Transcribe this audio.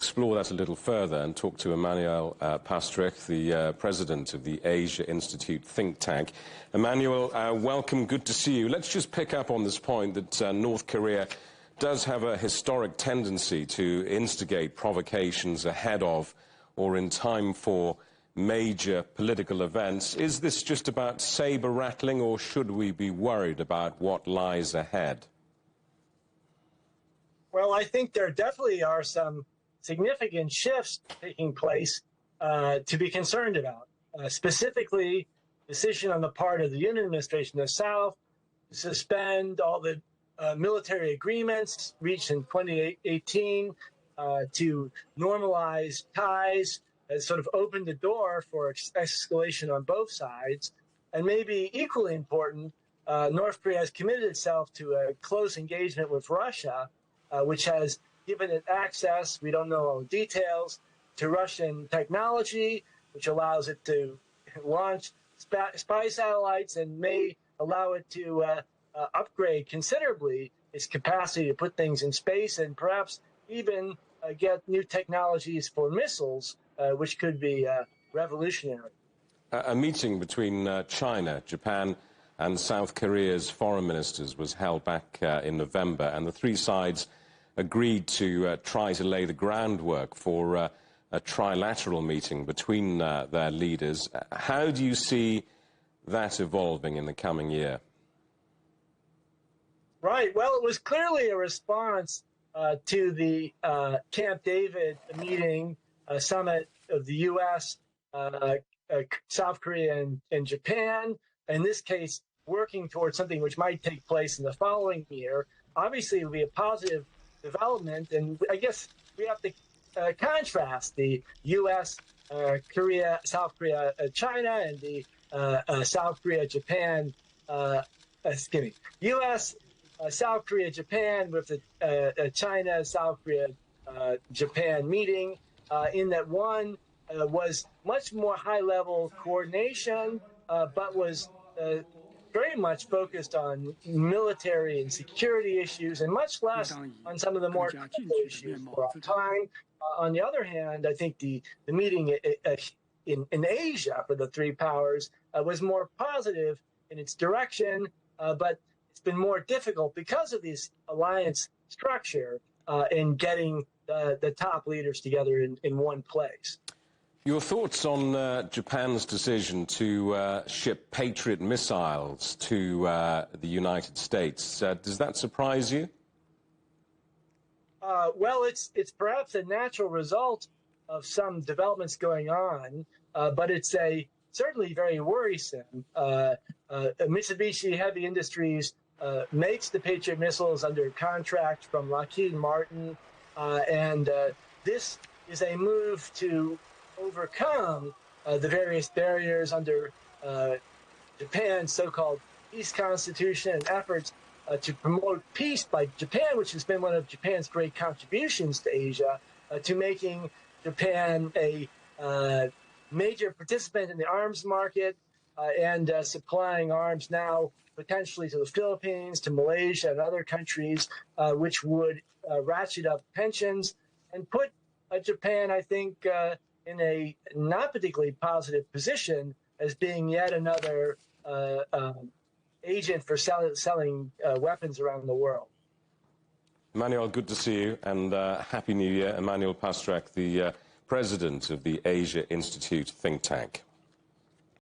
explore that a little further and talk to Emanuel Pastreich, the president of the Asia Institute think tank. Emanuel, welcome. Good to see you. Let's just pick up on this point that North Korea does have a historic tendency to instigate provocations ahead of or in time for major political events. Is this just about saber rattling, or should we be worried about what lies ahead? Well, I think there definitely are some significant shifts taking place to be concerned about. Specifically, decision on the part of the Union administration of the South to suspend all the military agreements reached in 2018 to normalize ties has sort of opened the door for escalation on both sides. And maybe equally important, North Korea has committed itself to a close engagement with Russia, which has given it access, we don't know all the details, to Russian technology, which allows it to launch spy satellites and may allow it to upgrade considerably its capacity to put things in space and perhaps even get new technologies for missiles, which could be revolutionary. A meeting between China, Japan, and South Korea's foreign ministers was held back in November, and the three sides agreed to try to lay the groundwork for a trilateral meeting between their leaders. How do you see that evolving in the coming year? Right. Well, it was clearly a response to the Camp David meeting, summit of the U.S., South Korea, and Japan. In this case, working towards something which might take place in the following year. Obviously, it would be a positive development, and I guess we have to contrast the U.S., Korea, South Korea, China, and the South Korea, Japan, U.S., South Korea, Japan with the China, South Korea, Japan meeting, in that one was much more high-level coordination, but was very much focused on military and security issues and much less on some of the more technical issues for our time. On the other hand, I think the meeting in Asia for the three powers was more positive in its direction, but it's been more difficult because of this alliance structure in getting the top leaders together in one place. Your thoughts on Japan's decision to ship Patriot missiles to the United States? Does that surprise you? Well, it's perhaps a natural result of some developments going on, but it's certainly very worrisome. Mitsubishi Heavy Industries makes the Patriot missiles under contract from Lockheed Martin, and this is a move to overcome the various barriers under Japan's so-called peace constitution and efforts to promote peace by Japan, which has been one of Japan's great contributions to Asia, to making Japan a major participant in the arms market and supplying arms now potentially to the Philippines, to Malaysia, and other countries, which would ratchet up tensions and put Japan, I think, in a not particularly positive position as being yet another agent for selling weapons around the world. Emanuel, good to see you, and Happy New Year. Emanuel Pastreich, the president of the Asia Institute think tank.